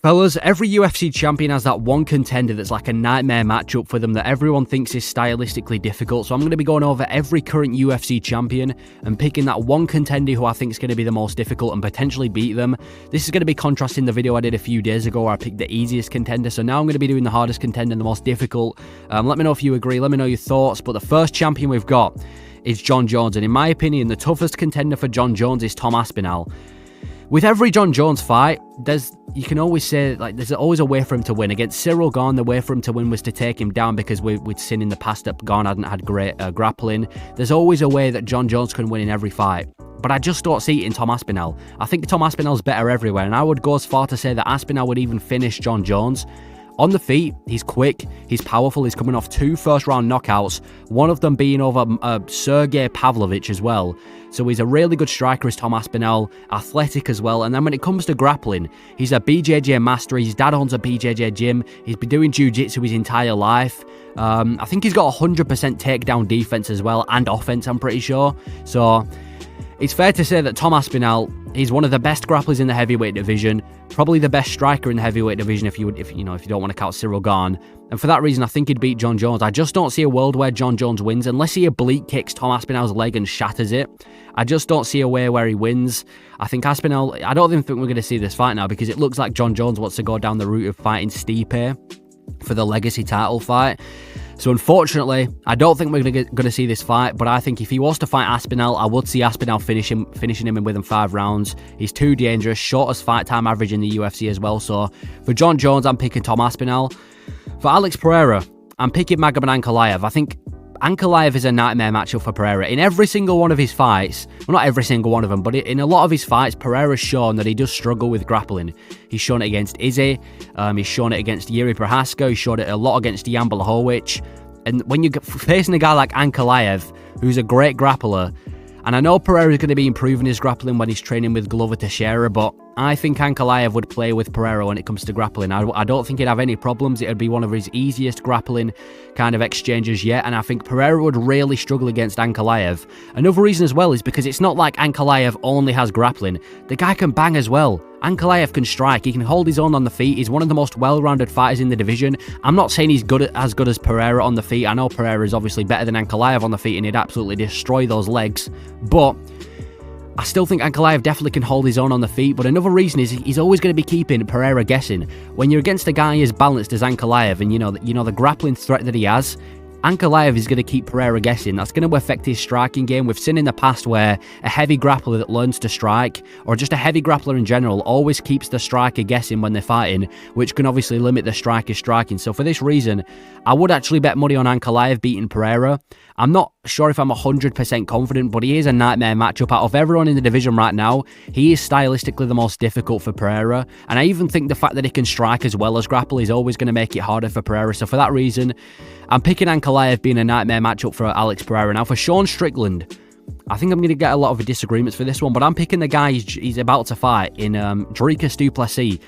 Fellas, every UFC champion has that one contender that's like a nightmare matchup for them that everyone thinks is stylistically difficult. So I'm going to be going over every current UFC champion and picking that one contender who I think is going to be the most difficult and potentially beat them. This is going to be contrasting the video I did a few days ago where I picked the easiest contender. So now I'm going to be doing the hardest contender and the most difficult. Let me know if you agree. Let me know your thoughts. But the first champion we've got is Jon Jones. And in my opinion, the toughest contender for Jon Jones is Tom Aspinall. With every Jon Jones fight, you can always say, like, there's always a way for him to win. Against Cyril Gane, the way for him to win was to take him down because we'd seen in the past that Gane hadn't had great grappling. There's always a way that Jon Jones can win in every fight. But I just don't see it in Tom Aspinall. I think Tom Aspinall's better everywhere, and I would go as far to say that Aspinall would even finish Jon Jones. On the feet, he's quick, he's powerful, he's coming off 2 first-round knockouts, one of them being over Sergey Pavlovich as well. So he's a really good striker, is Tom Aspinall, athletic as well. And then when it comes to grappling, he's a BJJ master, his dad owns a BJJ gym, he's been doing jiu-jitsu his entire life. I think he's got 100% takedown defense as well, and offense, I'm pretty sure. So it's fair to say that Tom Aspinall, he's one of the best grapplers in the heavyweight division, probably the best striker in the heavyweight division if you don't want to count Cyril Gane. And for that reason, I think he'd beat Jon Jones. I just don't see a world where Jon Jones wins unless he oblique kicks Tom Aspinall's leg and shatters it. I just don't see a way where he wins. I think Aspinall, I don't even think we're going to see this fight now because it looks like Jon Jones wants to go down the route of fighting Stipe for the legacy title fight. So unfortunately, I don't think we're going to see this fight, but I think if he was to fight Aspinall, I would see Aspinall finishing him within 5 rounds. He's too dangerous, shortest fight time average in the UFC as well. So for Jon Jones, I'm picking Tom Aspinall. For Alex Pereira, I'm picking Magomed Ankalaev. I think Ankalaev is a nightmare matchup for Pereira. In every single one of his fights, well, not every single one of them, but in a lot of his fights, Pereira's shown that he does struggle with grappling. He's shown it against Izzy, he's shown it against Yuri Prohaska, he's shown it a lot against Jan Blachowicz. And when you're facing a guy like Ankalaev, who's a great grappler, and I know Pereira's going to be improving his grappling when he's training with Glover Teixeira, but I think Ankalaev would play with Pereira when it comes to grappling. I don't think he'd have any problems. It would be one of his easiest grappling kind of exchanges yet, and I think Pereira would really struggle against Ankalaev. Another reason as well is because it's not like Ankalaev only has grappling. The guy can bang as well. Ankalaev can strike, he can hold his own on the feet, he's one of the most well-rounded fighters in the division. I'm not saying he's as good as Pereira on the feet. I know Pereira is obviously better than Ankalaev on the feet and he'd absolutely destroy those legs, but I still think Ankalaev definitely can hold his own on the feet. But another reason is he's always going to be keeping Pereira guessing. When you're against a guy as balanced as Ankalaev and you know the grappling threat that he has, Ankalaev is going to keep Pereira guessing. That's going to affect his striking game. We've seen in the past where a heavy grappler that learns to strike, or just a heavy grappler in general, always keeps the striker guessing when they're fighting, which can obviously limit the striker's striking. So for this reason, I would actually bet money on Ankalaev beating Pereira. I'm not sure if I'm 100% confident, but he is a nightmare matchup. Out of everyone in the division right now, he is stylistically the most difficult for Pereira. And I even think the fact that he can strike as well as grapple is always going to make it harder for Pereira. So for that reason, I'm picking Ankalaev being a nightmare matchup for Alex Pereira. Now for Sean Strickland, I think I'm going to get a lot of disagreements for this one, but I'm picking the guy he's about to fight in Dricus du Plessis.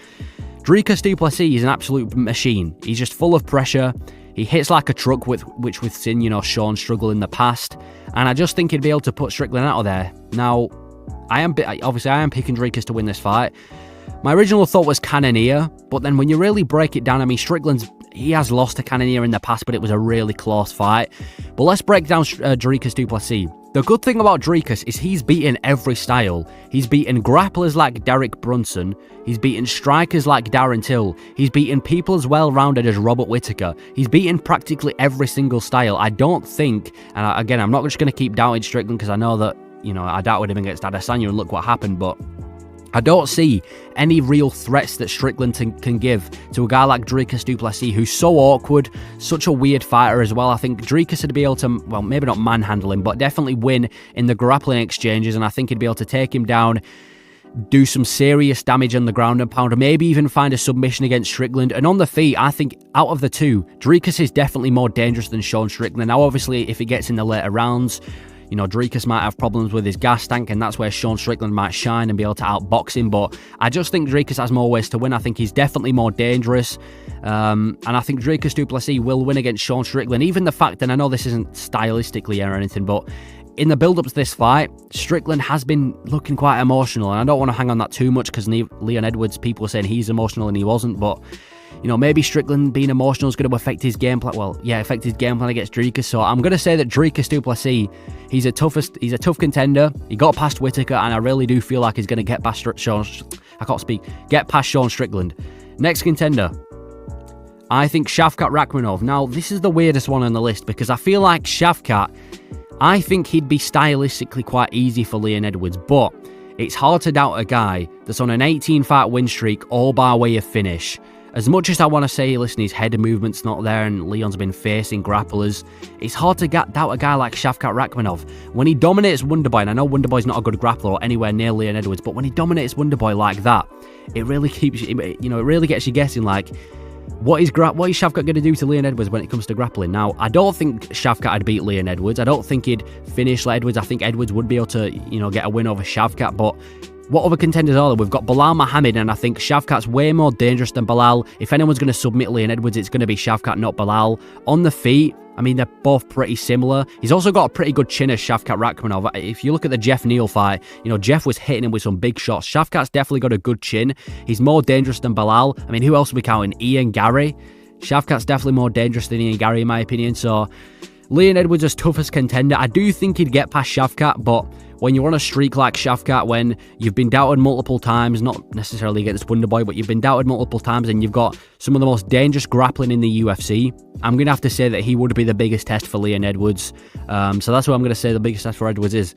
Dricus du Plessis is an absolute machine. He's just full of pressure. He hits like a truck, which we've seen, Sean struggle in the past. And I just think he'd be able to put Strickland out of there. Now, I am picking Dricus to win this fight. My original thought was Cannonier, but then when you really break it down, I mean, he has lost to Cannonier in the past, but it was a really close fight. But let's break down Dricus du Plessis. The good thing about Dricus is he's beaten every style. He's beaten grapplers like Derek Brunson. He's beaten strikers like Darren Till. He's beaten people as well-rounded as Robert Whittaker. He's beaten practically every single style. I don't think, and again, I'm not just going to keep doubting Strickland because I know that, I doubted him against Adesanya and look what happened, but I don't see any real threats that Strickland can give to a guy like Dricus du Plessis, who's so awkward, such a weird fighter as well. I think Dricus would be able to, well, maybe not manhandle him, but definitely win in the grappling exchanges, and I think he'd be able to take him down, do some serious damage on the ground and pound, or maybe even find a submission against Strickland. And on the feet, I think out of the two, Dricus is definitely more dangerous than Sean Strickland. Now, obviously, if it gets in the later rounds, Dricus might have problems with his gas tank, and that's where Sean Strickland might shine and be able to outbox him. But I just think Dricus has more ways to win. I think he's definitely more dangerous. And I think Dricus du Plessis will win against Sean Strickland. Even the fact, and I know this isn't stylistically or anything, but in the build-up to this fight, Strickland has been looking quite emotional, and I don't want to hang on that too much because Leon Edwards, people were saying he's emotional and he wasn't, but maybe Strickland being emotional is going to affect his game plan. Well, yeah, affect his game plan against Dricus. So I'm going to say that Dricus du Plessis, he's a tough contender. He got past Whittaker, and I really do feel like he's going to get past get past Sean Strickland. Next contender, I think Shavkat Rakhmonov. Now, this is the weirdest one on the list because I feel like Shavkat, I think he'd be stylistically quite easy for Leon Edwards, but it's hard to doubt a guy that's on an 18-fight win streak all by way of finish. As much as I want to say, listen, his head movement's not there and Leon's been facing grapplers, it's hard to doubt a guy like Shavkat Rakhmonov. When he dominates Wonderboy, and I know Wonderboy's not a good grappler or anywhere near Leon Edwards, but when he dominates Wonderboy like that, it really keeps it really gets you guessing, like, what is Shavkat going to do to Leon Edwards when it comes to grappling? Now, I don't think Shavkat would beat Leon Edwards. I don't think he'd finish Edwards. I think Edwards would be able to, get a win over Shavkat. But what other contenders are there? We've got Belal Muhammad, and I think Shavkat's way more dangerous than Belal. If anyone's going to submit Leon Edwards, it's going to be Shavkat, not Belal. On the feet, I mean, they're both pretty similar. He's also got a pretty good chin as Shavkat Rakhmonov. If you look at the Jeff Neal fight, Jeff was hitting him with some big shots. Shavkat's definitely got a good chin. He's more dangerous than Belal. I mean, who else are we counting? Ian Gary. Shavkat's definitely more dangerous than Ian Gary, in my opinion. So, Leon Edwards is toughest contender. I do think he'd get past Shavkat, but when you're on a streak like Shavkat, when you've been doubted multiple times, not necessarily against Wonderboy, but you've been doubted multiple times and you've got some of the most dangerous grappling in the UFC, I'm going to have to say that he would be the biggest test for Leon Edwards. So that's what I'm going to say the biggest test for Edwards is.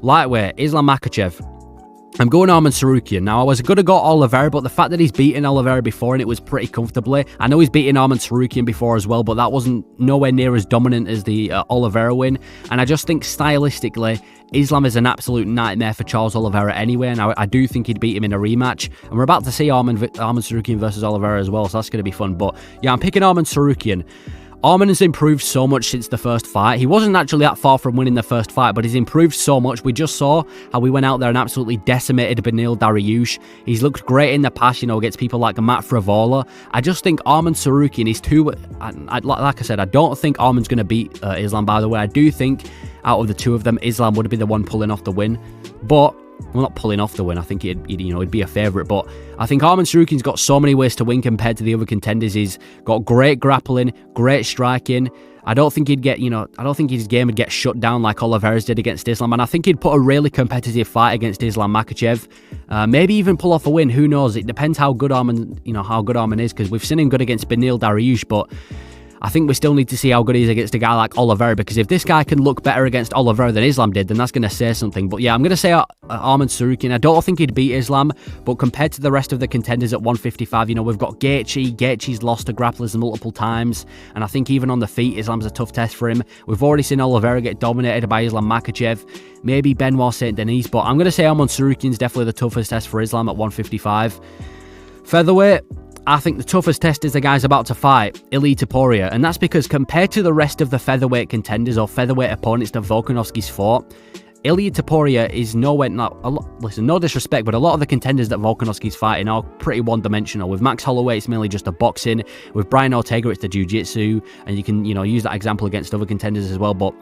Lightweight, Islam Makhachev. I'm going Arman Tsarukyan. Now, I was going to go Oliveira, but the fact that he's beaten Oliveira before and it was pretty comfortably. I know he's beaten Arman Tsarukyan before as well, but that wasn't nowhere near as dominant as the Oliveira win. And I just think stylistically, Islam is an absolute nightmare for Charles Oliveira anyway, and I do think he'd beat him in a rematch. And we're about to see Arman Tsarukyan versus Oliveira as well, so that's going to be fun. But yeah, I'm picking Arman Tsarukyan. Arman has improved so much since the first fight. He wasn't actually that far from winning the first fight, but he's improved so much. We just saw how he went out there and absolutely decimated Beneil Dariush. He's looked great in the past, against people like Matt Frivola. I just think Arman Tsarukyan is too... like I said, I don't think Arman's going to beat Islam, by the way. I do think out of the two of them, Islam would be the one pulling off the win. But... well, not pulling off the win. I think it'd be a favourite, but I think Arman Tsarukyan's got so many ways to win compared to the other contenders. He's got great grappling, great striking. I don't think he'd get, I don't think his game would get shut down like Oliveira's did against Islam, and I think he'd put a really competitive fight against Islam Makhachev. Maybe even pull off a win. Who knows? It depends how good Arman is, because we've seen him good against Beneil Dariush, but I think we still need to see how good he is against a guy like Oliveira, because if this guy can look better against Oliveira than Islam did, then that's going to say something. But yeah, I'm going to say Arman Tsarukyan. I don't think he'd beat Islam, but compared to the rest of the contenders at 155, we've got Gaethje. Gaethje's lost to grapplers multiple times, and I think even on the feet, Islam's a tough test for him. We've already seen Oliveira get dominated by Islam Makhachev, maybe Benoit Saint Denis, but I'm going to say Arman Tsarukyan's definitely the toughest test for Islam at 155. Featherweight, I think the toughest test is the guy's about to fight, Ilia Topuria, and that's because compared to the rest of the featherweight contenders or featherweight opponents that Volkanovski's fought, Ilia Topuria is listen, no disrespect, but a lot of the contenders that Volkanovski's fighting are pretty one-dimensional. With Max Holloway, it's mainly just a boxing. With Brian Ortega, it's the jiu-jitsu, and you can, use that example against other contenders as well, but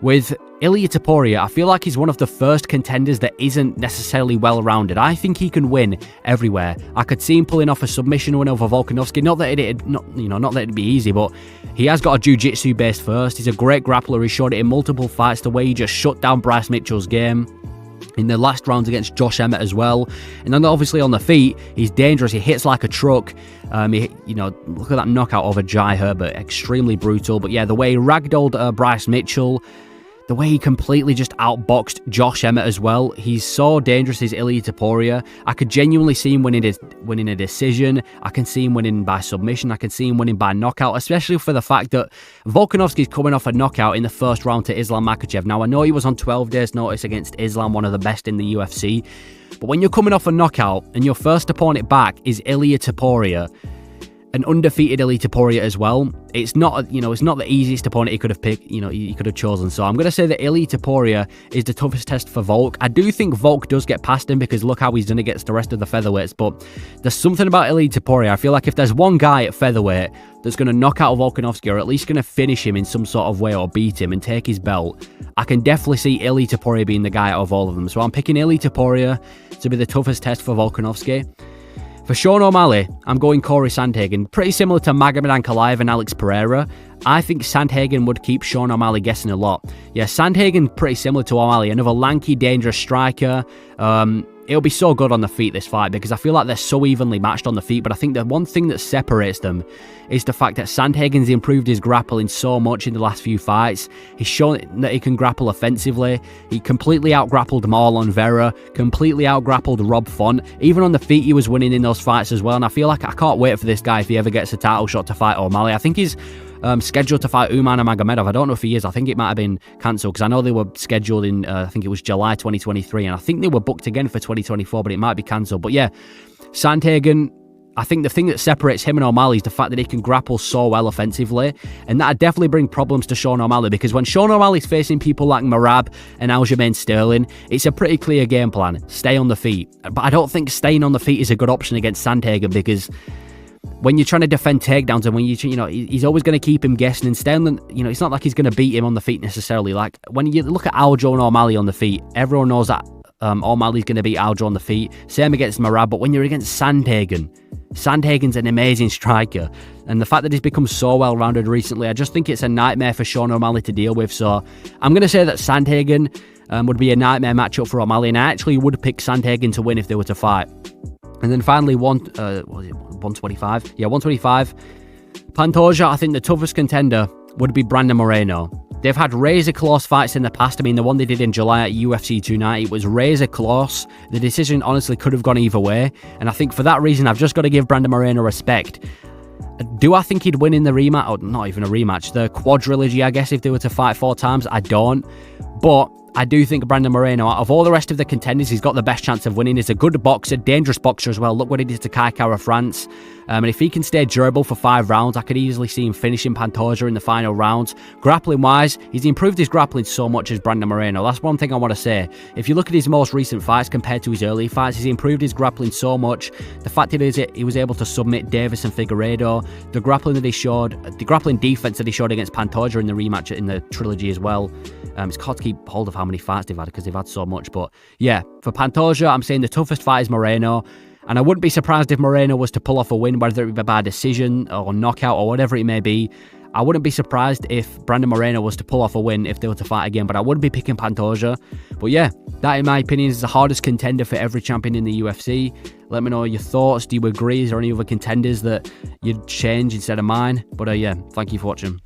with Ilia Topuria, I feel like he's one of the first contenders that isn't necessarily well-rounded. I think he can win everywhere. I could see him pulling off a submission win over Volkanovski. Not that it'd be easy, but he has got a jiu-jitsu base first. He's a great grappler. He showed it in multiple fights, the way he just shut down Bryce Mitchell's game in the last rounds against Josh Emmett as well. And then obviously on the feet, he's dangerous. He hits like a truck. Look at that knockout over Jai Herbert. Extremely brutal. But yeah, the way he ragdolled Bryce Mitchell, the way he completely just outboxed Josh Emmett as well. He's so dangerous, is Ilia Topuria. I could genuinely see him winning a decision. I can see him winning by submission. I can see him winning by knockout, especially for the fact that Volkanovski's coming off a knockout in the first round to Islam Makhachev. Now, I know he was on 12 days' notice against Islam, one of the best in the UFC, but when you're coming off a knockout and your first opponent back is Ilia Topuria, an undefeated Ilia Topuria as well. It's not, it's not the easiest opponent he could have picked, he could have chosen. So I'm going to say that Ilia Topuria is the toughest test for Volk. I do think Volk does get past him because look how he's done against the rest of the featherweights. But there's something about Ilia Topuria. I feel like if there's one guy at featherweight that's going to knock out Volkanovski or at least going to finish him in some sort of way or beat him and take his belt, I can definitely see Ilia Topuria being the guy out of all of them. So I'm picking Ilia Topuria to be the toughest test for Volkanovski. For Sean O'Malley, I'm going Corey Sandhagen. Pretty similar to Magomed Ankalaev and Alex Pereira. I think Sandhagen would keep Sean O'Malley guessing a lot. Yeah, Sandhagen pretty similar to O'Malley. Another lanky, dangerous striker. It'll be so good on the feet, this fight, because I feel like they're so evenly matched on the feet. But I think the one thing that separates them is the fact that Sandhagen's improved his grappling so much in the last few fights. He's shown that he can grapple offensively. He completely out-grappled Marlon Vera, completely out-grappled Rob Font. Even on the feet, he was winning in those fights as well. And I feel like I can't wait for this guy if he ever gets a title shot to fight O'Malley. I think he's scheduled to fight Umar Nurmagomedov. I don't know if he is. I think it might have been cancelled because I know they were scheduled in, I think it was July 2023, and I think they were booked again for 2024, but it might be cancelled. But yeah, Sandhagen, I think the thing that separates him and O'Malley is the fact that he can grapple so well offensively, and that'd definitely bring problems to Sean O'Malley, because when Sean O'Malley's facing people like Merab and Aljamain Sterling, it's a pretty clear game plan. Stay on the feet. But I don't think staying on the feet is a good option against Sandhagen, because when you're trying to defend takedowns and when he's always going to keep him guessing, and Sterling, it's not like he's going to beat him on the feet necessarily. Like when you look at Aljo and O'Malley on the feet, everyone knows that O'Malley's going to beat Aljo on the feet. Same against Merab, but when you're against Sandhagen's an amazing striker, and the fact that he's become so well-rounded recently, I just think it's a nightmare for Sean O'Malley to deal with. So I'm going to say that Sandhagen would be a nightmare matchup for O'Malley, and I actually would pick Sandhagen to win if they were to fight. And then finally, 125? Yeah, 125. Pantoja, I think the toughest contender would be Brandon Moreno. They've had razor close fights in the past. I mean, the one they did in July at UFC 290, it was razor close. The decision honestly could have gone either way. And I think for that reason, I've just got to give Brandon Moreno respect. Do I think he'd win in the rematch? Or not even a rematch. The quadrilogy, I guess, if they were to fight 4 times. I don't. But I do think Brandon Moreno, out of all the rest of the contenders, he's got the best chance of winning. He's a good boxer, dangerous boxer as well. Look what he did to Kai Kara France. And if he can stay durable for 5 rounds, I could easily see him finishing Pantoja in the final rounds. Grappling-wise, he's improved his grappling so much as Brandon Moreno. That's one thing I want to say. If you look at his most recent fights compared to his early fights, he's improved his grappling so much. The fact that he was able to submit Davis and Figueiredo, the grappling that he showed, the grappling defense that he showed against Pantoja in the rematch in the trilogy as well. It's hard to keep hold of how many fights they've had because they've had so much. But yeah, for Pantoja, I'm saying the toughest fight is Moreno. And I wouldn't be surprised if Moreno was to pull off a win, whether it be by decision or knockout or whatever it may be. I wouldn't be surprised if Brandon Moreno was to pull off a win if they were to fight again, but I wouldn't be picking Pantoja. But yeah, that in my opinion is the hardest contender for every champion in the UFC. Let me know your thoughts. Do you agree? Is there any other contenders that you'd change instead of mine? But yeah, thank you for watching.